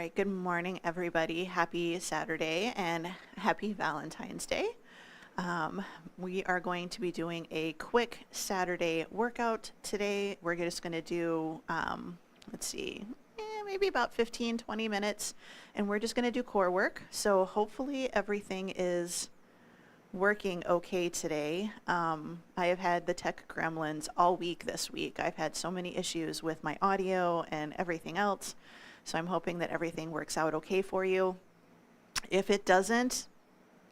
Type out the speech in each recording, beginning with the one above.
right, good morning, everybody. Happy Saturday and happy Valentine's Day. We are going to be doing a quick Saturday workout today. We're just going to do, let's see, maybe about 15-20 minutes, and we're just going to do core work. So hopefully everything is working okay today. I have had the tech gremlins all week this week. I've had so many issues with my audio and everything else. So I'm hoping that everything works out okay for you. If it doesn't,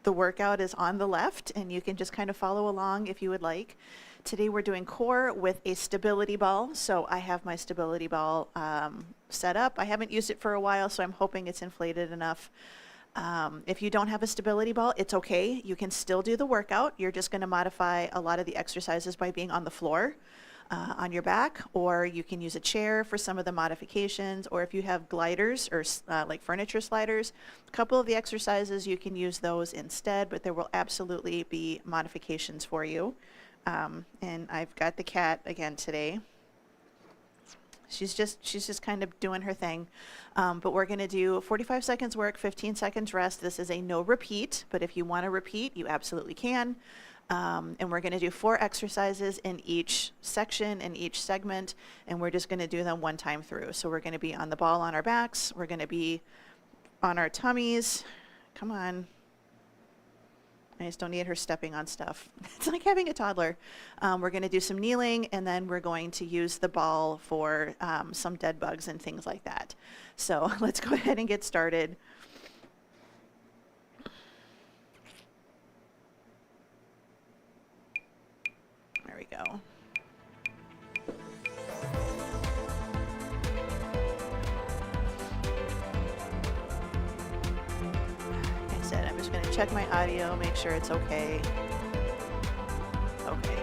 the workout is on the left and you can just kind of follow along if you would like. Today we're doing core with a stability ball. So I have my stability ball set up. I haven't used it for a while, so I'm hoping it's inflated enough. If you don't have a stability ball, it's okay. You can still do the workout. You're just going to modify a lot of the exercises by being on the floor. On your back, or you can use a chair for some of the modifications, or if you have gliders or like furniture sliders, a couple of the exercises you can use those instead, but there will absolutely be modifications for you. And I've got the cat again today. She's just kind of doing her thing. But we're going to do 45 seconds work, 15 seconds rest. This is a no repeat, but if you want to repeat, you absolutely can. And we're going to do 4 exercises in each section, in each segment, and we're just going to do them one time through. So we're going to be on the ball on our backs. We're going to be on our tummies. Come on. I just don't need her stepping on stuff. It's like having a toddler. We're going to do some kneeling, and then we're going to use the ball for some dead bugs and things like that. So let's go ahead and get started. There we go. Like I said, I'm just going to check my audio, make sure it's okay. Okay.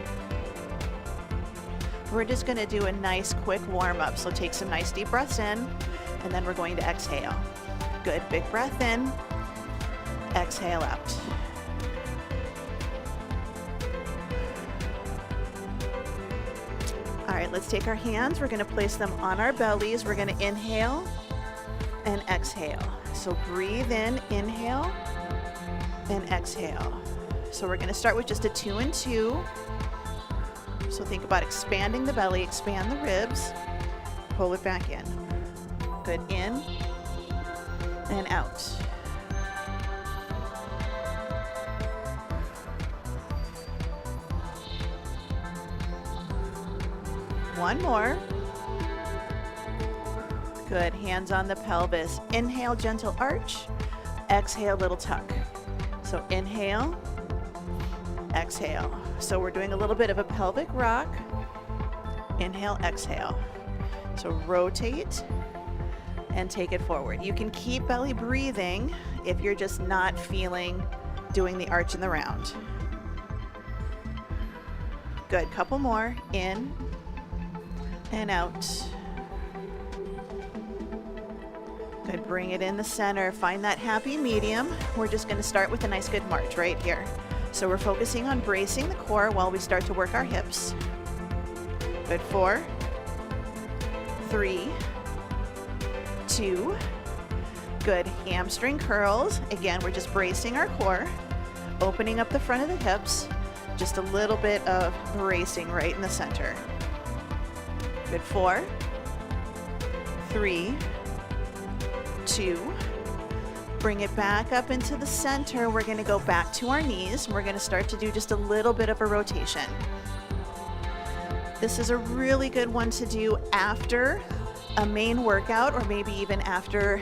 We're just going to do a nice quick warm up. So take some nice deep breaths in, and then we're going to exhale. Good. Big breath in. Exhale out. All right, let's take our hands. We're going to place them on our bellies. We're going to inhale and exhale. So breathe in, inhale, and exhale. So we're going to start with just a 2 and 2. So think about expanding the belly, expand the ribs, pull it back in. Good, in and out. One more. Good, hands on the pelvis. Inhale, gentle arch. Exhale, little tuck. So inhale, exhale. So we're doing a little bit of a pelvic rock. Inhale, exhale. So rotate and take it forward. You can keep belly breathing if you're just not feeling doing the arch and the round. Good, couple more. In and out. Good, bring it in the center. Find that happy medium. We're just going to start with a nice good march right here. So we're focusing on bracing the core while we start to work our hips. Good, 4, 3, 2. Good, hamstring curls. Again, we're just bracing our core, opening up the front of the hips. Just a little bit of bracing right in the center. Good, 4, 3, 2. Bring it back up into the center. We're going to go back to our knees. We're going to start to do just a little bit of a rotation. This is a really good one to do after a main workout, or maybe even after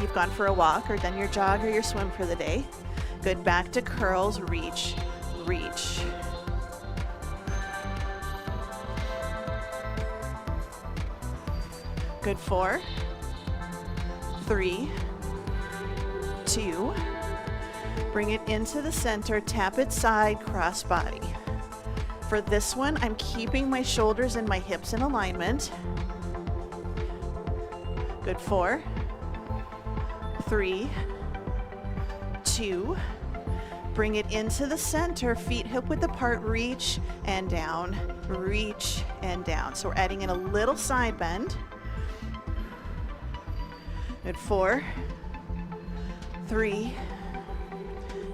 you've gone for a walk or done your jog or your swim for the day. Good, back to curls, reach, reach. Good, 4, 3, 2. Bring it into the center, tap it side, cross body. For this one, I'm keeping my shoulders and my hips in alignment. Good, 4, 3, 2. Bring it into the center, feet hip width apart, reach and down, So we're adding in a little side bend. Good, 4, 3,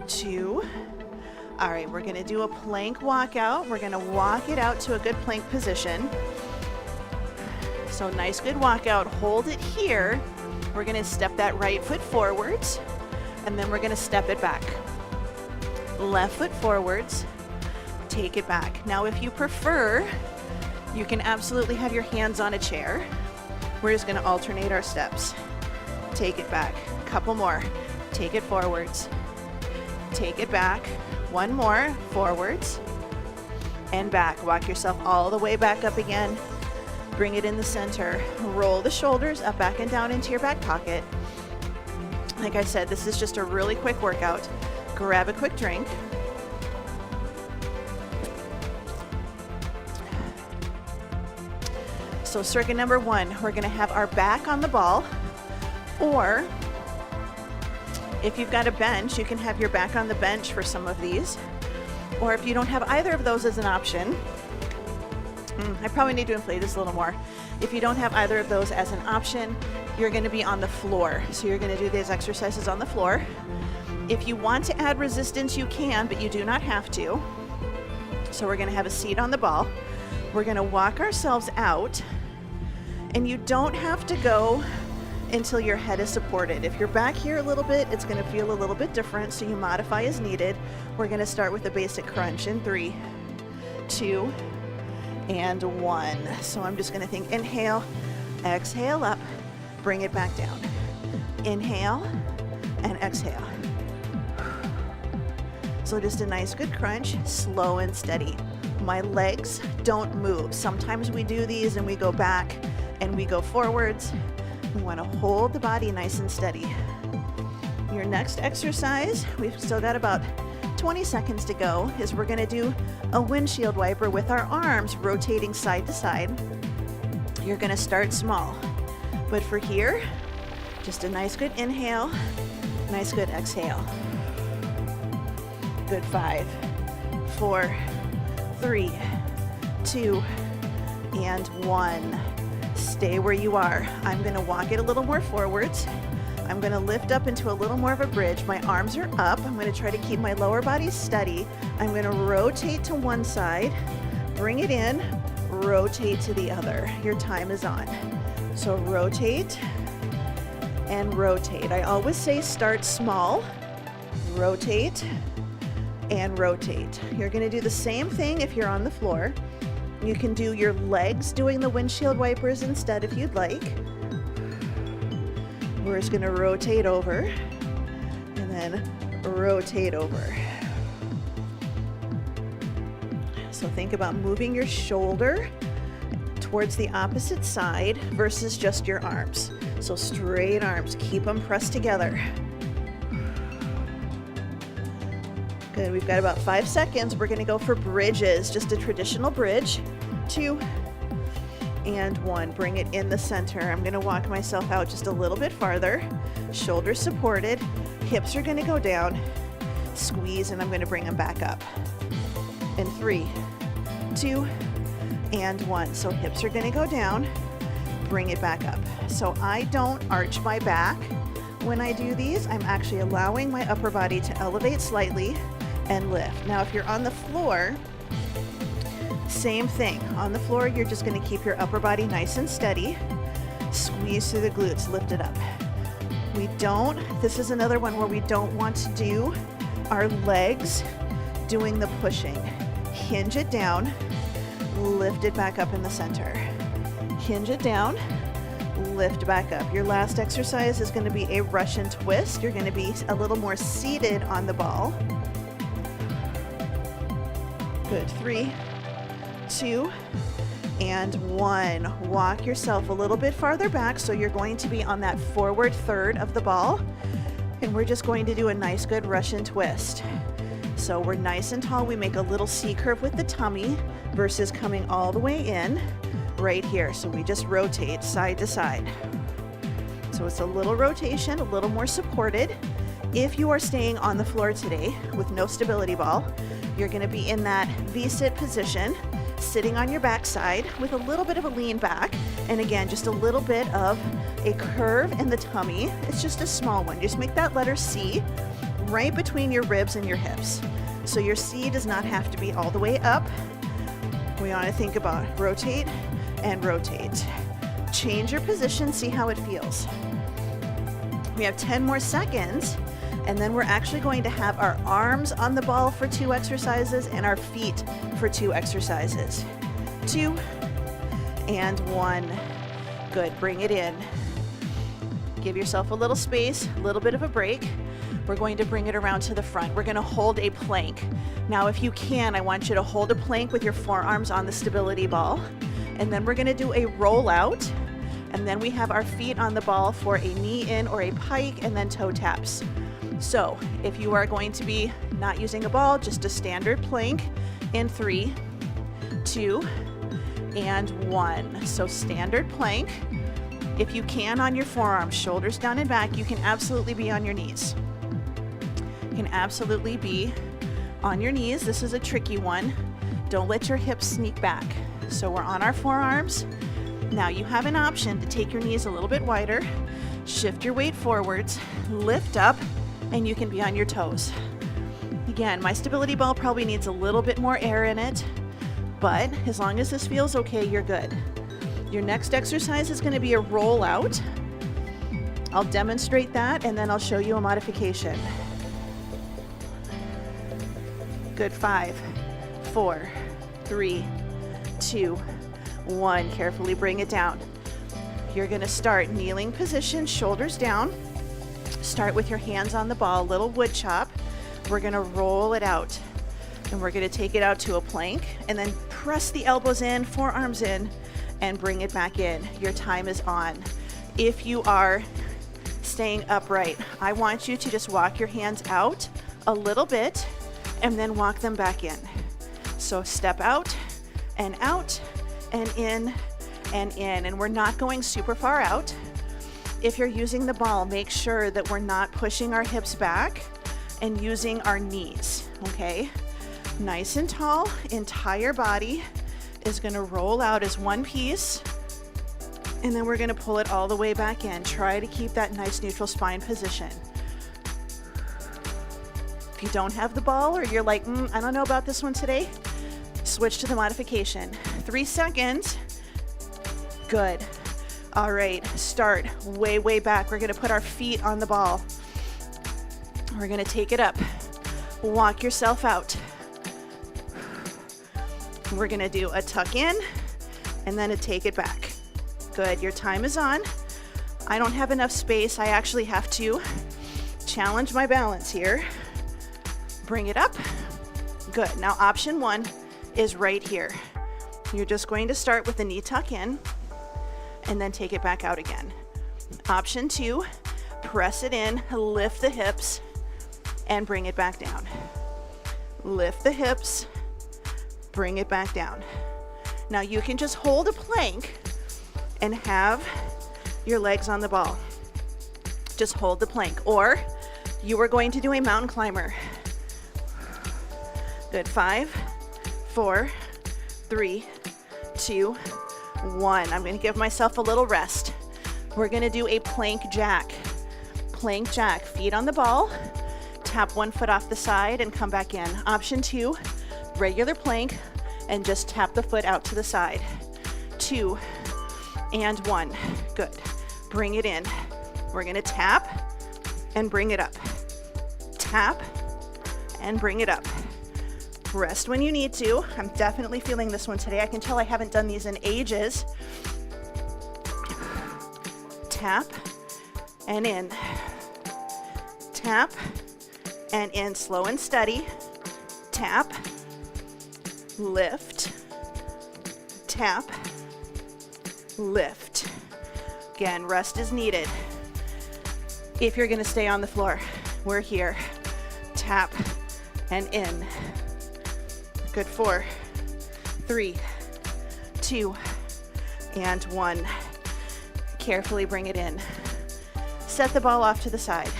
2. All right, we're gonna do a plank walkout. We're gonna walk it out to a good plank position. So nice, good walkout. Hold it here. We're gonna step that right foot forwards, and then we're gonna step it back. Left foot forwards, take it back. Now, if you prefer, you can absolutely have your hands on a chair. We're just gonna alternate our steps. Take it back, couple more. Take it forwards, take it back. One more, forwards and back. Walk yourself all the way back up again. Bring it in the center. Roll the shoulders up, back, and down into your back pocket. Like I said, this is just a really quick workout. Grab a quick drink. So circuit number 1, we're gonna have our back on the ball, or if you've got a bench, you can have your back on the bench for some of these. Or if you don't have either of those as an option, I probably need to inflate this a little more. If you don't have either of those as an option, you're gonna be on the floor. So you're gonna do these exercises on the floor. If you want to add resistance, you can, but you do not have to. So we're gonna have a seat on the ball. We're gonna walk ourselves out, and you don't have to go until your head is supported. If you're back here a little bit, it's gonna feel a little bit different, so you modify as needed. We're gonna start with a basic crunch in 3, 2, and 1. So I'm just gonna think inhale, exhale up, bring it back down. Inhale and exhale. So just a nice good crunch, slow and steady. My legs don't move. Sometimes we do these and we go back and we go forwards. We want to hold the body nice and steady. Your next exercise, we've still got about 20 seconds to go, is we're going to do a windshield wiper with our arms rotating side to side. You're going to start small, but for here, just a nice good inhale, nice good exhale. Good, 5, 4, 3, 2, and 1. Stay where you are. I'm gonna walk it a little more forwards. I'm gonna lift up into a little more of a bridge. My arms are up. I'm gonna try to keep my lower body steady. I'm gonna rotate to one side, bring it in, rotate to the other. Your time is on. So rotate and rotate. I always say start small, rotate and rotate. You're gonna do the same thing if you're on the floor. You can do your legs doing the windshield wipers instead if you'd like. We're just gonna rotate over and then rotate over. So think about moving your shoulder towards the opposite side versus just your arms. So straight arms, keep them pressed together. Good, we've got about 5 seconds. We're gonna go for bridges, just a traditional bridge. 2 and 1, bring it in the center. I'm gonna walk myself out just a little bit farther. Shoulders supported, hips are gonna go down, squeeze, and I'm gonna bring them back up. In 3, 2, and 1. So hips are gonna go down, bring it back up. So I don't arch my back when I do these. I'm actually allowing my upper body to elevate slightly and lift. Now, if you're on the floor, same thing. On the floor, you're just gonna keep your upper body nice and steady. Squeeze through the glutes, lift it up. This is another one where we don't want to do our legs doing the pushing. Hinge it down, lift it back up in the center. Hinge it down, lift back up. Your last exercise is gonna be a Russian twist. You're gonna be a little more seated on the ball. Good, 3, 2, and 1. Walk yourself a little bit farther back, so you're going to be on that forward third of the ball, and we're just going to do a nice good Russian twist. So we're nice and tall. We make a little C curve with the tummy versus coming all the way in right here. So we just rotate side to side. So it's a little rotation, a little more supported. If you are staying on the floor today with no stability ball, you're gonna be in that V-sit position, sitting on your backside with a little bit of a lean back. And again, just a little bit of a curve in the tummy. It's just a small one. Just make that letter C right between your ribs and your hips. So your C does not have to be all the way up. We want to think about rotate and rotate. Change your position, see how it feels. We have 10 more seconds, and then we're actually going to have our arms on the ball for 2 exercises and our feet for 2 exercises. 2 and 1. Good, bring it in. Give yourself a little space, a little bit of a break. We're going to bring it around to the front. We're going to hold a plank. Now, if you can, I want you to hold a plank with your forearms on the stability ball. And then we're going to do a rollout. And then we have our feet on the ball for a knee in or a pike and then toe taps. So if you are going to be not using a ball, just a standard plank in 3, 2, and 1. So standard plank. If you can, on your forearms, shoulders down and back, you can absolutely be on your knees. You can absolutely be on your knees. This is a tricky one. Don't let your hips sneak back. So we're on our forearms. Now you have an option to take your knees a little bit wider, shift your weight forwards, lift up, and you can be on your toes. Again, my stability ball probably needs a little bit more air in it, but as long as this feels okay, you're good. Your next exercise is going to be a rollout. I'll demonstrate that, and then I'll show you a modification. Good, 5, 4, 3, 2, 1. Carefully bring it down. You're going to start kneeling position, shoulders down. Start with your hands on the ball, little wood chop. We're going to roll it out, and we're going to take it out to a plank, and then press the elbows in, forearms in, and bring it back in. Your time is on. If you are staying upright, I want you to just walk your hands out a little bit and then walk them back in. So step out and in, and we're not going super far out. If you're using the ball, make sure that we're not pushing our hips back and using our knees, okay? Nice and tall, entire body is gonna roll out as one piece, and then we're gonna pull it all the way back in. Try to keep that nice neutral spine position. If you don't have the ball, or you're like, I don't know about this one today, switch to the modification. 3 seconds. Good. All right, start way back. We're gonna put our feet on the ball. We're gonna take it up. Walk yourself out. We're gonna do a tuck in and then a take it back. Good, your time is on. I don't have enough space. I actually have to challenge my balance here. Bring it up. Good, now option 1 is right here. You're just going to start with the knee tuck in and then take it back out again. Option 2, press it in, lift the hips, and bring it back down. Lift the hips, bring it back down. Now you can just hold a plank and have your legs on the ball. Just hold the plank, or you are going to do a mountain climber. Good, 5, 4, 3, 2, 1. I'm going to give myself a little rest. We're going to do a plank jack. Plank jack, feet on the ball, tap one foot off the side and come back in. Option 2, regular plank, and just tap the foot out to the side. 2 and 1. Good. Bring it in. We're going to tap and bring it up. Tap and bring it up. Rest when you need to. I'm definitely feeling this one today. I can tell I haven't done these in ages. Tap and in. Tap and in, slow and steady. Tap, lift, tap, lift. Again, rest is needed. If you're gonna stay on the floor, we're here. Tap and in. Good, 4, 3, 2, and 1. Carefully bring it in. Set the ball off to the side.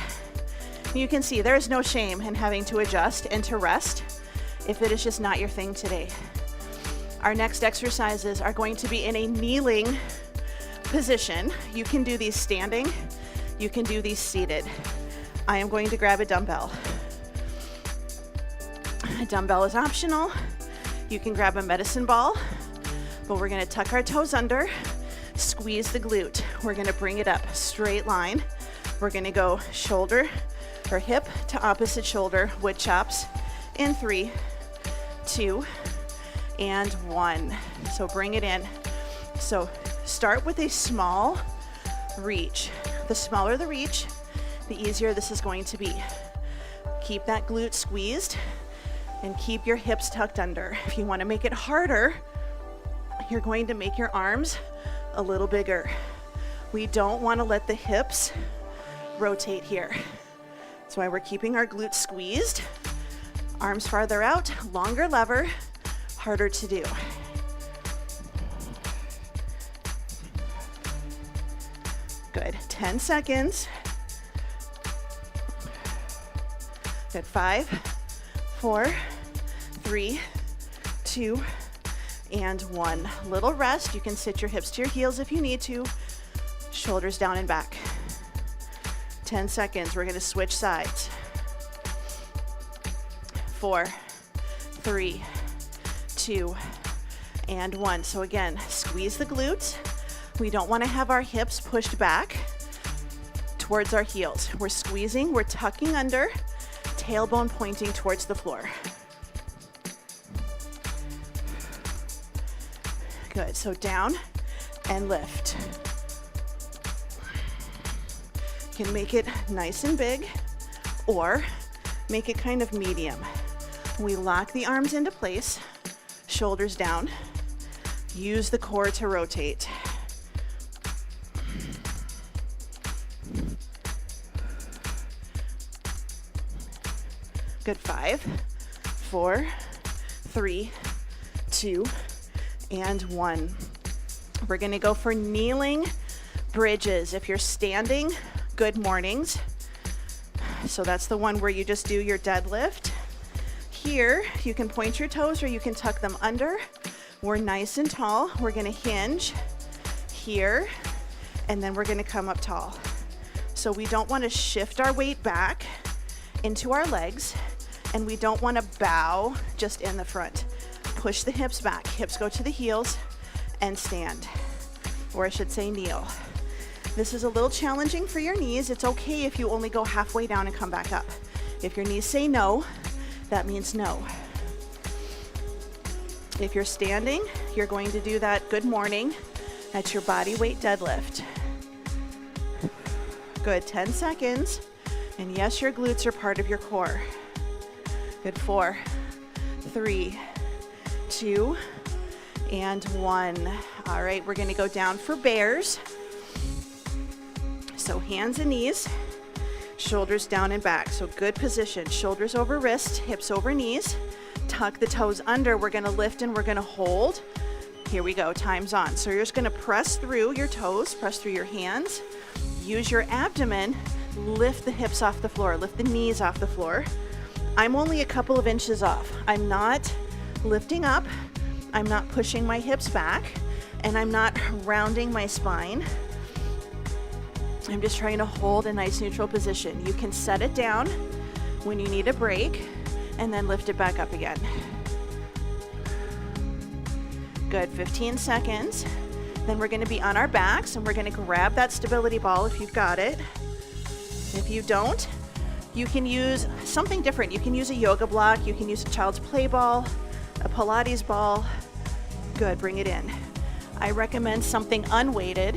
You can see there is no shame in having to adjust and to rest if it is just not your thing today. Our next exercises are going to be in a kneeling position. You can do these standing, you can do these seated. I am going to grab a dumbbell. A dumbbell is optional. You can grab a medicine ball, but we're gonna tuck our toes under, squeeze the glute. We're gonna bring it up, straight line. We're gonna go shoulder or hip to opposite shoulder, wood chops in 3, 2, and 1. So bring it in. So start with a small reach. The smaller the reach, the easier this is going to be. Keep that glute squeezed and keep your hips tucked under. If you want to make it harder, you're going to make your arms a little bigger. We don't want to let the hips rotate here. That's why we're keeping our glutes squeezed. Arms farther out, longer lever, harder to do. Good, 10 seconds. Good, 5, 4, 3, 2, and 1. Little rest. You can sit your hips to your heels if you need to. Shoulders down and back. 10 seconds. We're going to switch sides. 4, 3, 2, and 1. So again, squeeze the glutes. We don't want to have our hips pushed back towards our heels. We're squeezing, we're tucking under, tailbone pointing towards the floor. Good, so down and lift. You can make it nice and big or make it kind of medium. We lock the arms into place, shoulders down. Use the core to rotate. Good, 5, 4, 3, 2, and 1. We're gonna go for kneeling bridges. If you're standing, good mornings. So that's the one where you just do your deadlift. Here, you can point your toes or you can tuck them under. We're nice and tall. We're gonna hinge here, and then we're gonna come up tall. So we don't wanna shift our weight back into our legs, and we don't wanna bow just in the front. Push the hips back. Hips go to the heels and stand, or I should say kneel. This is a little challenging for your knees. It's okay if you only go halfway down and come back up. If your knees say no, that means no. If you're standing, you're going to do that good morning. That's your body weight deadlift. Good, 10 seconds. And yes, your glutes are part of your core. Good, 4, 3, 2, and 1. All right, we're gonna go down for bears. So hands and knees, shoulders down and back. So good position, shoulders over wrists, hips over knees. Tuck the toes under. We're gonna lift and we're gonna hold. Here we go, time's on. So you're just gonna press through your toes, press through your hands. Use your abdomen, lift the hips off the floor, lift the knees off the floor. I'm only a couple of inches off. I'm not lifting up, I'm not pushing my hips back, and I'm not rounding my spine. I'm just trying to hold a nice neutral position. You can set it down when you need a break and then lift it back up again. Good, 15 seconds. Then we're gonna be on our backs and we're gonna grab that stability ball if you've got it. If you don't, you can use something different. You can use a yoga block, you can use a child's play ball, a Pilates ball. Good, bring it in. I recommend something unweighted,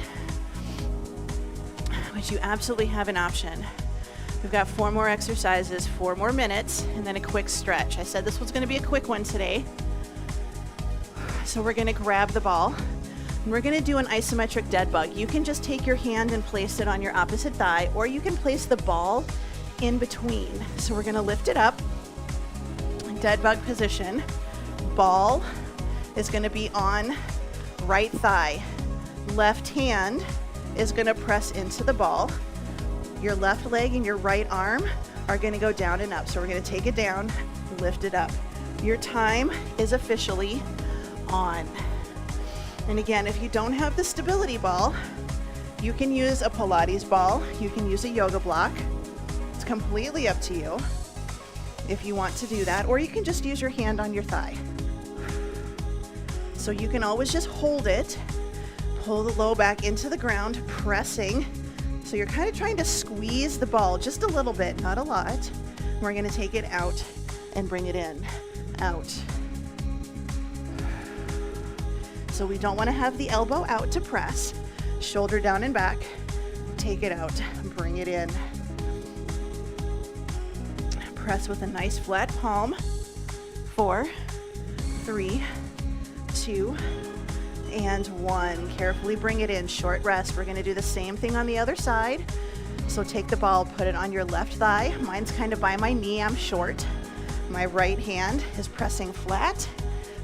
which you absolutely have an option. We've got 4 more exercises, 4 more minutes, and then a quick stretch. I said this was gonna be a quick one today. So we're gonna grab the ball, and we're gonna do an isometric dead bug. You can just take your hand and place it on your opposite thigh, or you can place the ball in between. So we're gonna lift it up, dead bug position. Ball is gonna be on right thigh. Left hand is gonna press into the ball. Your left leg and your right arm are gonna go down and up. So we're gonna take it down, lift it up. Your time is officially on. And again, if you don't have the stability ball, You can use a Pilates ball, you can use a yoga block. It's completely up to you if you want to do that, or you can just use your hand on your thigh. So you can always just hold it, pull the low back into the ground, pressing. So you're kind of trying to squeeze the ball just a little bit, not a lot. We're gonna take it out and bring it in, out. So we don't wanna have the elbow out to press. Shoulder down and back, take it out, bring it in. Press with a nice flat palm. 4, 3, 2, and 1. Carefully bring it in, short rest. We're gonna do the same thing on the other side. So take the ball, put it on your left thigh. Mine's kind of by my knee, I'm short. My right hand is pressing flat.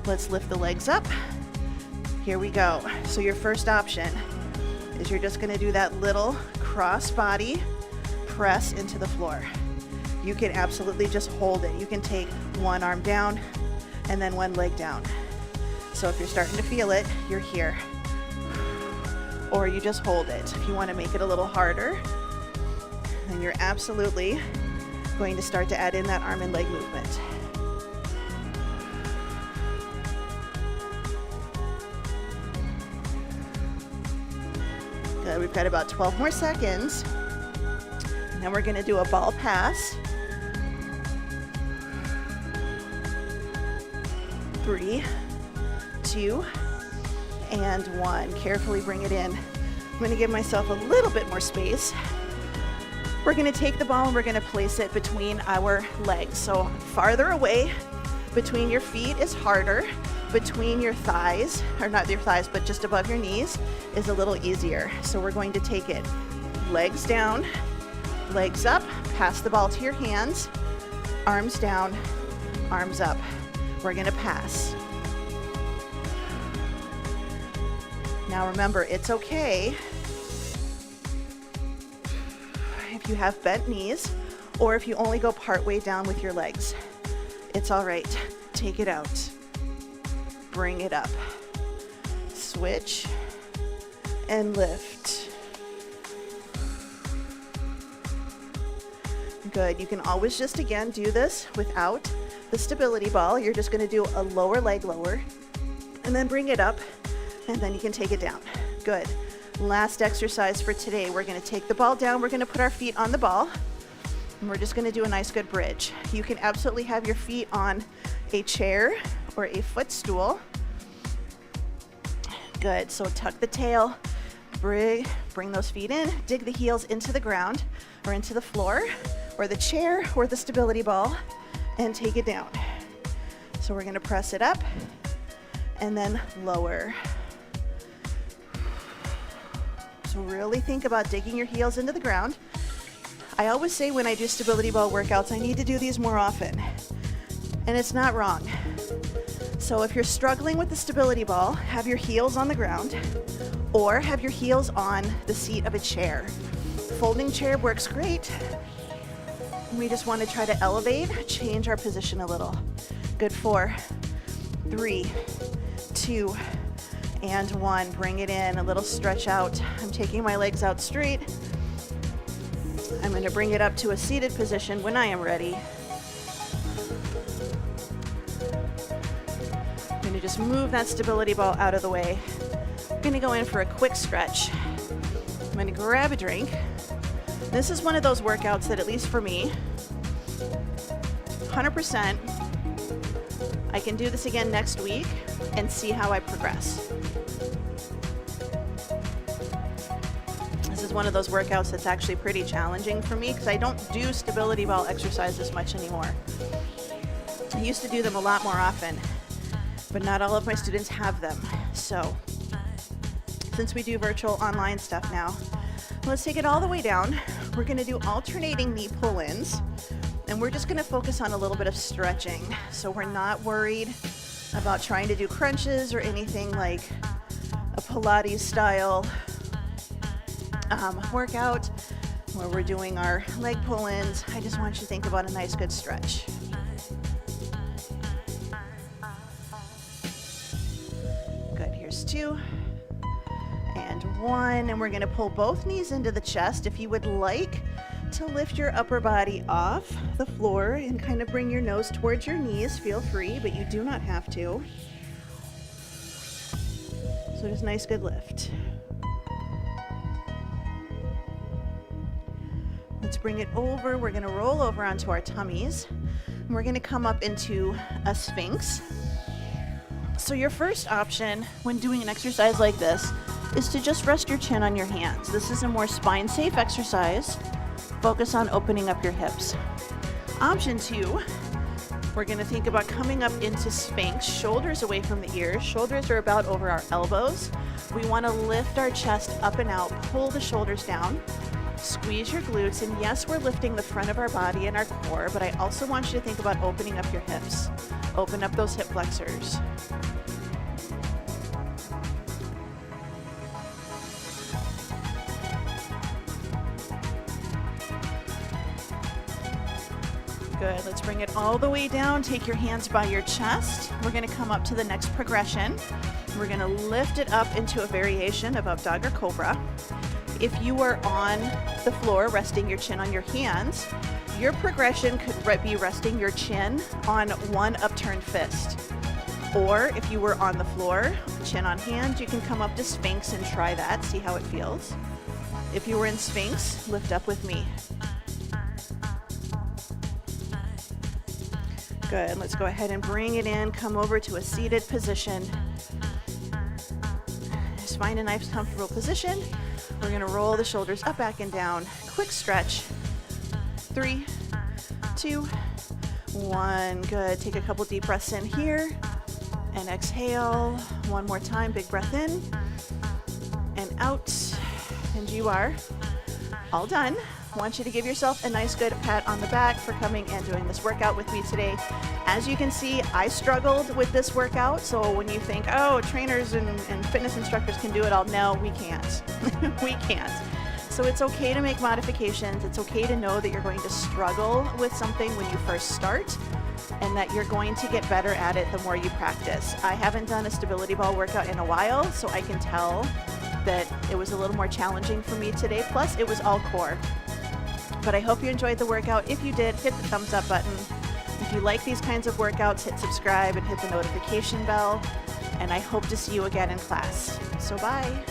Let's lift the legs up. Here we go. So your first option is you're just gonna do that little cross body press into the floor. You can absolutely just hold it. You can take one arm down and then one leg down. So if you're starting to feel it, you're here. Or you just hold it. If you want to make it a little harder, then you're absolutely going to start to add in that arm and leg movement. Good, we've got about 12 more seconds. And then we're going to do a ball pass. 3, 2, and 1. Carefully bring it in. I'm going to give myself a little bit more space. We're going to take the ball and we're going to place it between our legs. So farther away between your feet is harder. Between your thighs, or not your thighs, but just above your knees is a little easier. So we're going to take it legs down, legs up, pass the ball to your hands, arms down, arms up. We're gonna pass. Now remember, it's okay if you have bent knees or if you only go part way down with your legs. It's all right. Take it out. Bring it up. Switch and lift. Good. You can always just again do this without the stability ball. You're just going to do a lower leg lower and then bring it up, and then you can take it down. Good. Last exercise for today. We're going to take the ball down. We're going to put our feet on the ball, and we're just going to do a nice good bridge. You can absolutely have your feet on a chair or a footstool. Good. So tuck the tail, bring those feet in, dig the heels into the ground or into the floor or the chair or the stability ball, and take it down. So we're going to press it up and then lower. So really think about digging your heels into the ground. I always say when I do stability ball workouts, I need to do these more often. And it's not wrong. So if you're struggling with the stability ball, have your heels on the ground or have your heels on the seat of a chair. Folding chair works great. We just want to try to elevate, change our position a little. Good. 4, 3, 2, and 1. Bring it in, a little stretch out. I'm taking my legs out straight. I'm going to bring it up to a seated position when I am ready. I'm going to just move that stability ball out of the way. I'm going to go in for a quick stretch. I'm going to grab a drink. This is one of those workouts that, at least for me, 100%, I can do this again next week and see how I progress. This is one of those workouts that's actually pretty challenging for me because I don't do stability ball exercises much anymore. I used to do them a lot more often, but not all of my students have them. So since we do virtual online stuff now, let's take it all the way down. We're going to do alternating knee pull-ins, and we're just going to focus on a little bit of stretching. So we're not worried about trying to do crunches or anything like a Pilates style workout where we're doing our leg pull-ins. I just want you to think about a nice good stretch. Good. Here's 2 and 1, and we're gonna pull both knees into the chest. If you would like to lift your upper body off the floor and kind of bring your nose towards your knees, feel free, but you do not have to. So just nice, good lift. Let's bring it over. We're gonna roll over onto our tummies. And we're gonna come up into a Sphinx. So your first option when doing an exercise like this is to just rest your chin on your hands. This is a more spine-safe exercise. Focus on opening up your hips. Option 2, we're gonna think about coming up into Sphinx, shoulders away from the ears. Shoulders are about over our elbows. We wanna lift our chest up and out, pull the shoulders down, squeeze your glutes, and yes, we're lifting the front of our body and our core, but I also want you to think about opening up your hips. Open up those hip flexors. Good, let's bring it all the way down. Take your hands by your chest. We're gonna come up to the next progression. We're gonna lift it up into a variation of up dog or cobra. If you are on the floor, resting your chin on your hands, your progression could be resting your chin on one upturned fist. Or if you were on the floor, chin on hand, you can come up to Sphinx and try that, see how it feels. If you were in Sphinx, lift up with me. Good, let's go ahead and bring it in, come over to a seated position. Just find a nice comfortable position. We're gonna roll the shoulders up, back, and down. Quick stretch. 3, 2, 1, good. Take a couple deep breaths in here and exhale. One more time, big breath in and out. And you are all done. I want you to give yourself a nice good pat on the back for coming and doing this workout with me today. As you can see, I struggled with this workout, so when you think, oh, trainers and fitness instructors can do it all, no, we can't. We can't. So it's okay to make modifications. It's okay to know that you're going to struggle with something when you first start and that you're going to get better at it the more you practice. I haven't done a stability ball workout in a while, so I can tell that it was a little more challenging for me today. Plus, it was all core. But I hope you enjoyed the workout. If you did, hit the thumbs up button. If you like these kinds of workouts, hit subscribe and hit the notification bell. And I hope to see you again in class. So bye.